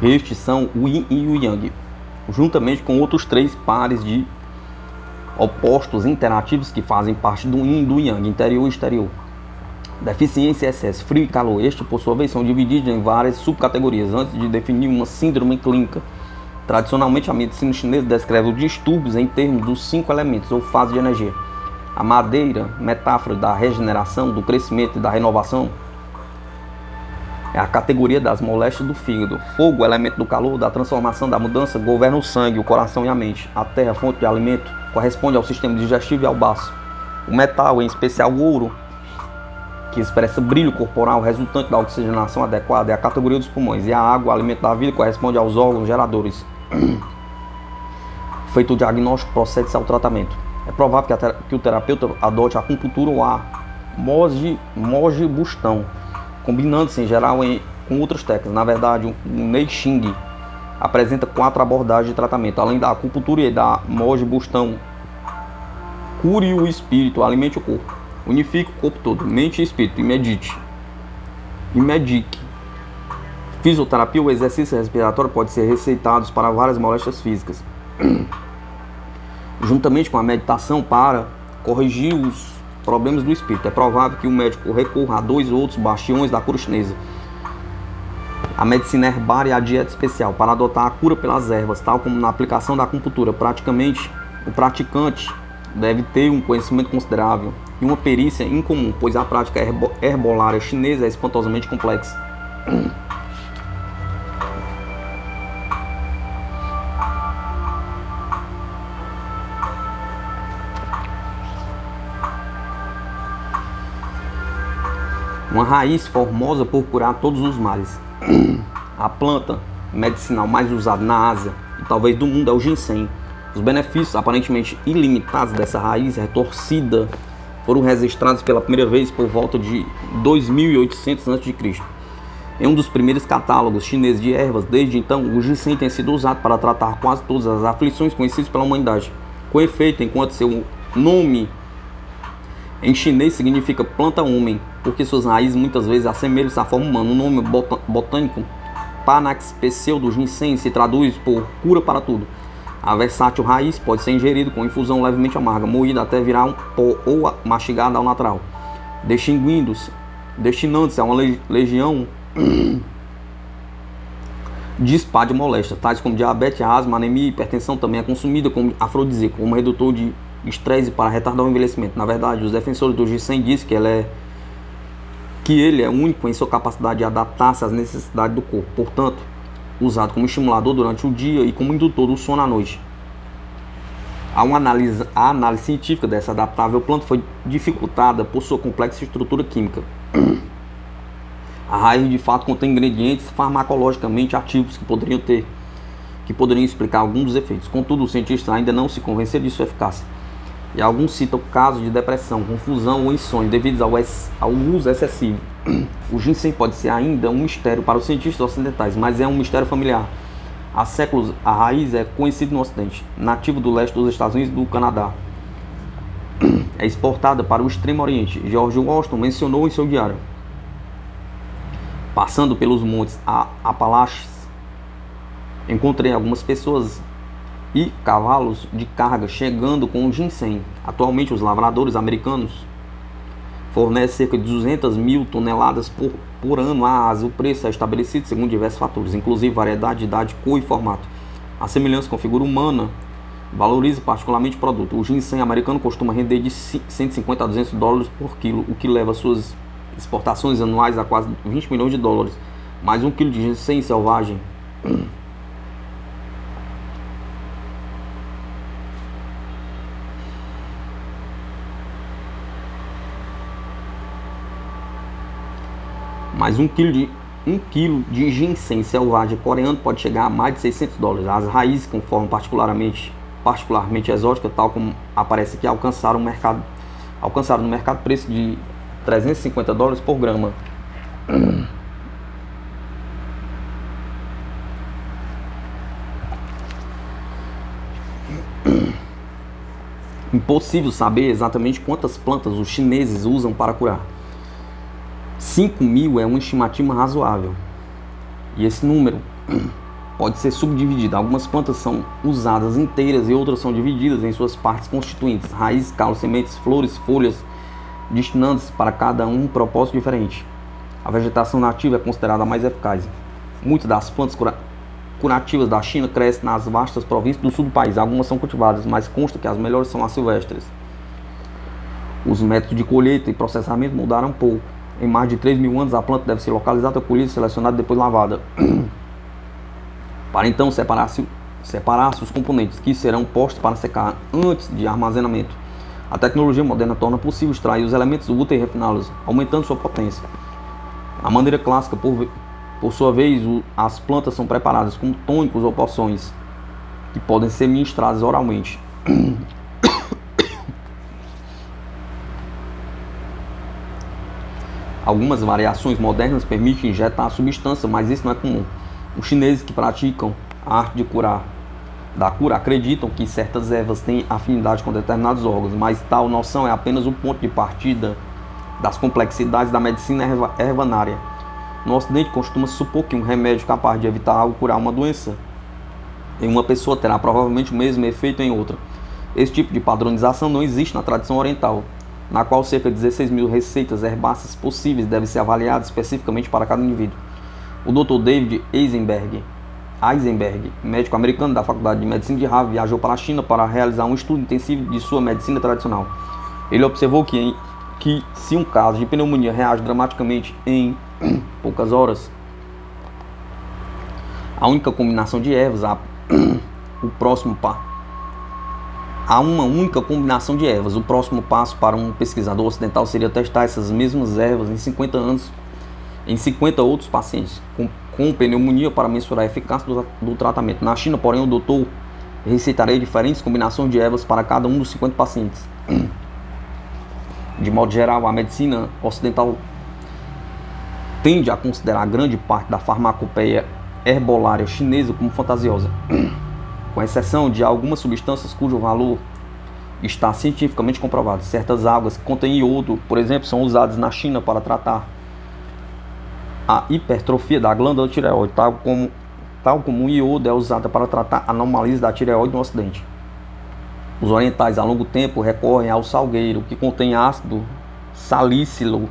S1: Estes são o Yin e o Yang, juntamente com outros 3 pares de opostos interativos que fazem parte do Yin e do Yang, interior e exterior. Deficiência e excesso, frio e calor. Estes, por sua vez, são divididos em várias subcategorias, antes de definir uma síndrome clínica. Tradicionalmente, a medicina chinesa descreve os distúrbios em termos dos 5 elementos ou fases de energia. A madeira, metáfora da regeneração, do crescimento e da renovação, é a categoria das moléstias do fígado. Fogo, elemento do calor, da transformação, da mudança, governa o sangue, o coração e a mente. A terra, fonte de alimento, corresponde ao sistema digestivo e ao baço. O metal, em especial o ouro, que expressa brilho corporal resultante da oxigenação adequada, é a categoria dos pulmões, e a água, alimento da vida, corresponde aos órgãos geradores. Feito o diagnóstico, procede-se ao tratamento. É provável que o terapeuta adote a acupuntura ou a Moji-Bustão, combinando-se em geral com outras técnicas. Na verdade, o Neixing apresenta 4 abordagens de tratamento, além da acupuntura e da Moji-Bustão. Cure o espírito, alimente o corpo. Unifique o corpo todo, mente e espírito, e medite. E medique. Fisioterapia ou exercício respiratório pode ser receitados para várias moléstias físicas, juntamente com a meditação para corrigir os problemas do espírito. É provável que o médico recorra a 2 outros bastiões da cura chinesa: a medicina herbária e a dieta especial, para adotar a cura pelas ervas, tal como na aplicação da acupuntura. O praticante deve ter um conhecimento considerável e uma perícia incomum, pois a prática herbolária chinesa é espantosamente complexa. Uma raiz formosa por curar todos os males. A planta medicinal mais usada na Ásia e talvez do mundo é o ginseng. Os benefícios aparentemente ilimitados dessa raiz retorcida foram registrados pela primeira vez por volta de 2800 a.C. Em um dos primeiros catálogos chineses de ervas. Desde então, o ginseng tem sido usado para tratar quase todas as aflições conhecidas pela humanidade. Com efeito, enquanto seu nome em chinês significa planta-homem, porque suas raízes muitas vezes assemelham-se à forma humana. O nome botânico Panax pseudo ginseng se traduz por cura para tudo. A versátil raiz pode ser ingerida com infusão levemente amarga, moída até virar um pó ou mastigada ao natural, destinando-se a uma legião de spa de moléstia, tais como diabetes, asma, anemia e hipertensão. Também é consumida como afrodisíaco, como redutor de estresse para retardar o envelhecimento. Na verdade, os defensores do ginseng dizem que ele é único em sua capacidade de adaptar-se às necessidades do corpo, portanto, usado como estimulador durante o dia e como indutor do sono à noite. A análise científica dessa adaptável planta foi dificultada por sua complexa estrutura química. A raiz de fato contém ingredientes farmacologicamente ativos que poderiam explicar alguns dos efeitos. Contudo, os cientistas ainda não se convenceram de sua eficácia. E alguns citam casos de depressão, confusão ou insônia devido ao uso excessivo. O ginseng pode ser ainda um mistério para os cientistas ocidentais, mas é um mistério familiar. Há séculos, a raiz é conhecida no Ocidente, nativo do leste dos Estados Unidos e do Canadá. É exportada para o Extremo Oriente. George Washington mencionou em seu diário: passando pelos montes Apalaches, encontrei algumas pessoas e cavalos de carga chegando com o ginseng. Atualmente, os lavradores americanos fornecem cerca de 200 mil toneladas por ano à Ásia. O preço é estabelecido segundo diversos fatores, inclusive variedade, idade, cor e formato. A semelhança com a figura humana valoriza particularmente o produto. O ginseng americano costuma render de 150 a 200 dólares por quilo, o que leva suas exportações anuais a quase 20 milhões de dólares. Mais 1 quilo de ginseng selvagem Mas um quilo de ginseng selvagem coreano pode chegar a mais de 600 dólares. As raízes com forma particularmente exótica, tal como aparece aqui, alcançaram no mercado preço de 350 dólares por grama. Impossível saber exatamente quantas plantas os chineses usam para curar. 5.000 é uma estimativa razoável, e esse número pode ser subdividido. Algumas plantas são usadas inteiras e outras são divididas em suas partes constituintes: raízes, caule, sementes, flores, folhas, destinando-se para cada um propósito diferente. A vegetação nativa é considerada a mais eficaz. Muitas das plantas curativas da China crescem nas vastas províncias do sul do país. Algumas são cultivadas, mas consta que as melhores são as silvestres. Os métodos de colheita e processamento mudaram um pouco. Em mais de 3.000 anos, a planta deve ser localizada, colhida, selecionada e depois lavada, para então separar-se os componentes, que serão postos para secar antes de armazenamento. A tecnologia moderna torna possível extrair os elementos úteis e refiná-los, aumentando sua potência. A maneira clássica, por sua vez, as plantas são preparadas com tônicos ou poções, que podem ser ministradas oralmente. Algumas variações modernas permitem injetar a substância, mas isso não é comum. Os chineses que praticam a arte da cura acreditam que certas ervas têm afinidade com determinados órgãos, mas tal noção é apenas o ponto de partida das complexidades da medicina ervanária. No Ocidente, costuma-se supor que um remédio capaz de evitar ou curar uma doença em uma pessoa terá provavelmente o mesmo efeito em outra. Esse tipo de padronização não existe na tradição oriental, na qual cerca de 16.000 receitas herbáceas possíveis devem ser avaliadas especificamente para cada indivíduo. O Dr. David Eisenberg, médico americano da Faculdade de Medicina de Harvard, viajou para a China para realizar um estudo intensivo de sua medicina tradicional. Ele observou que se um caso de pneumonia reage dramaticamente em poucas horas, a única combinação de ervas, o próximo passo para um pesquisador ocidental seria testar essas mesmas ervas em 50 outros pacientes com pneumonia para mensurar a eficácia do tratamento. Na China, porém, o doutor receitaria diferentes combinações de ervas para cada um dos 50 pacientes. De modo geral, a medicina ocidental tende a considerar grande parte da farmacopeia herbolária chinesa como fantasiosa, com exceção de algumas substâncias cujo valor está cientificamente comprovado. Certas águas que contêm iodo, por exemplo, são usadas na China para tratar a hipertrofia da glândula tireoide, tal como o iodo é usado para tratar anomalias da tireoide no Ocidente. Os orientais, a longo tempo, recorrem ao salgueiro, que contém ácido salicílico,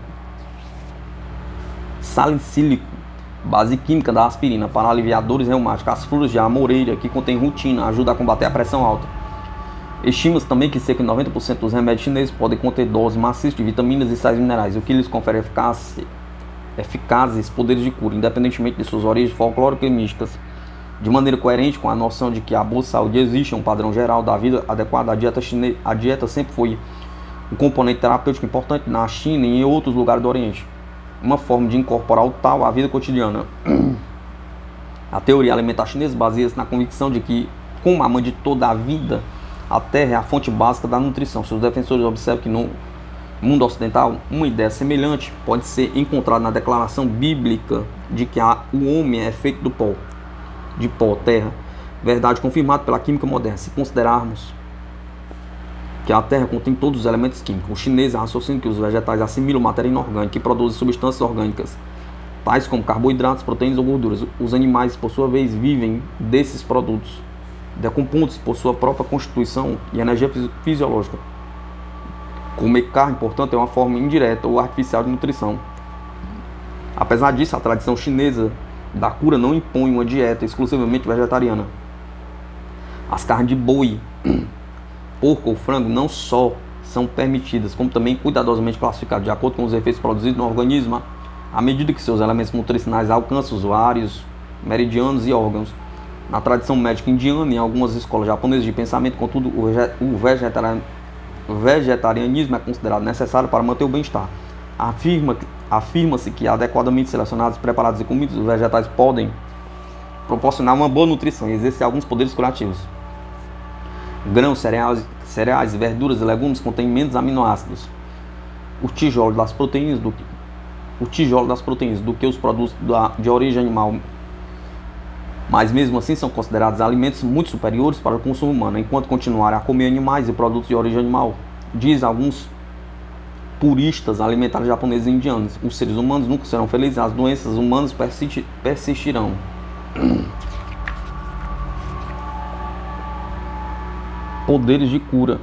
S1: base química da aspirina, para aliviar dores reumáticas. As flores de amoreira, que contém rutina, ajudam a combater a pressão alta. Estima-se também que cerca de 90% dos remédios chineses podem conter doses maciças de vitaminas e sais minerais, o que lhes confere eficazes poderes de cura, independentemente de suas origens folclóricas e místicas. De maneira coerente com a noção de que a boa saúde existe um padrão geral da vida adequada, a dieta sempre foi um componente terapêutico importante na China e em outros lugares do Oriente, uma forma de incorporar o tal à vida cotidiana. A teoria alimentar chinesa baseia-se na convicção de que, como a mãe de toda a vida, a terra é a fonte básica da nutrição. Seus defensores observam que no mundo ocidental, uma ideia semelhante pode ser encontrada na declaração bíblica de que o homem é feito de pó, terra, verdade confirmada pela química moderna. Se considerarmos que a terra contém todos os elementos químicos, os chineses raciocinam que os vegetais assimilam matéria inorgânica e produzem substâncias orgânicas, tais como carboidratos, proteínas ou gorduras. Os animais, por sua vez, vivem desses produtos, decompondo-se por sua própria constituição e energia fisiológica. Comer carne, portanto, é uma forma indireta ou artificial de nutrição. Apesar disso, a tradição chinesa da cura não impõe uma dieta exclusivamente vegetariana. As carnes de boi, porco ou frango não só são permitidas, como também cuidadosamente classificadas de acordo com os efeitos produzidos no organismo, à medida que seus elementos nutricionais alcançam usuários, meridianos e órgãos. Na tradição médica indiana e em algumas escolas japonesas de pensamento, contudo, o vegetarianismo é considerado necessário para manter o bem-estar. Afirma-se que adequadamente selecionados, preparados e comidos, os vegetais podem proporcionar uma boa nutrição e exercer alguns poderes curativos. Grãos, cereais, verduras e legumes contêm menos aminoácidos, o tijolo das proteínas do que os produtos de origem animal, mas mesmo assim são considerados alimentos muito superiores para o consumo humano, enquanto continuarem a comer animais e produtos de origem animal. Diz alguns puristas alimentares japoneses e indianos: os seres humanos nunca serão felizes, as doenças humanas persistirão. Poderes de cura.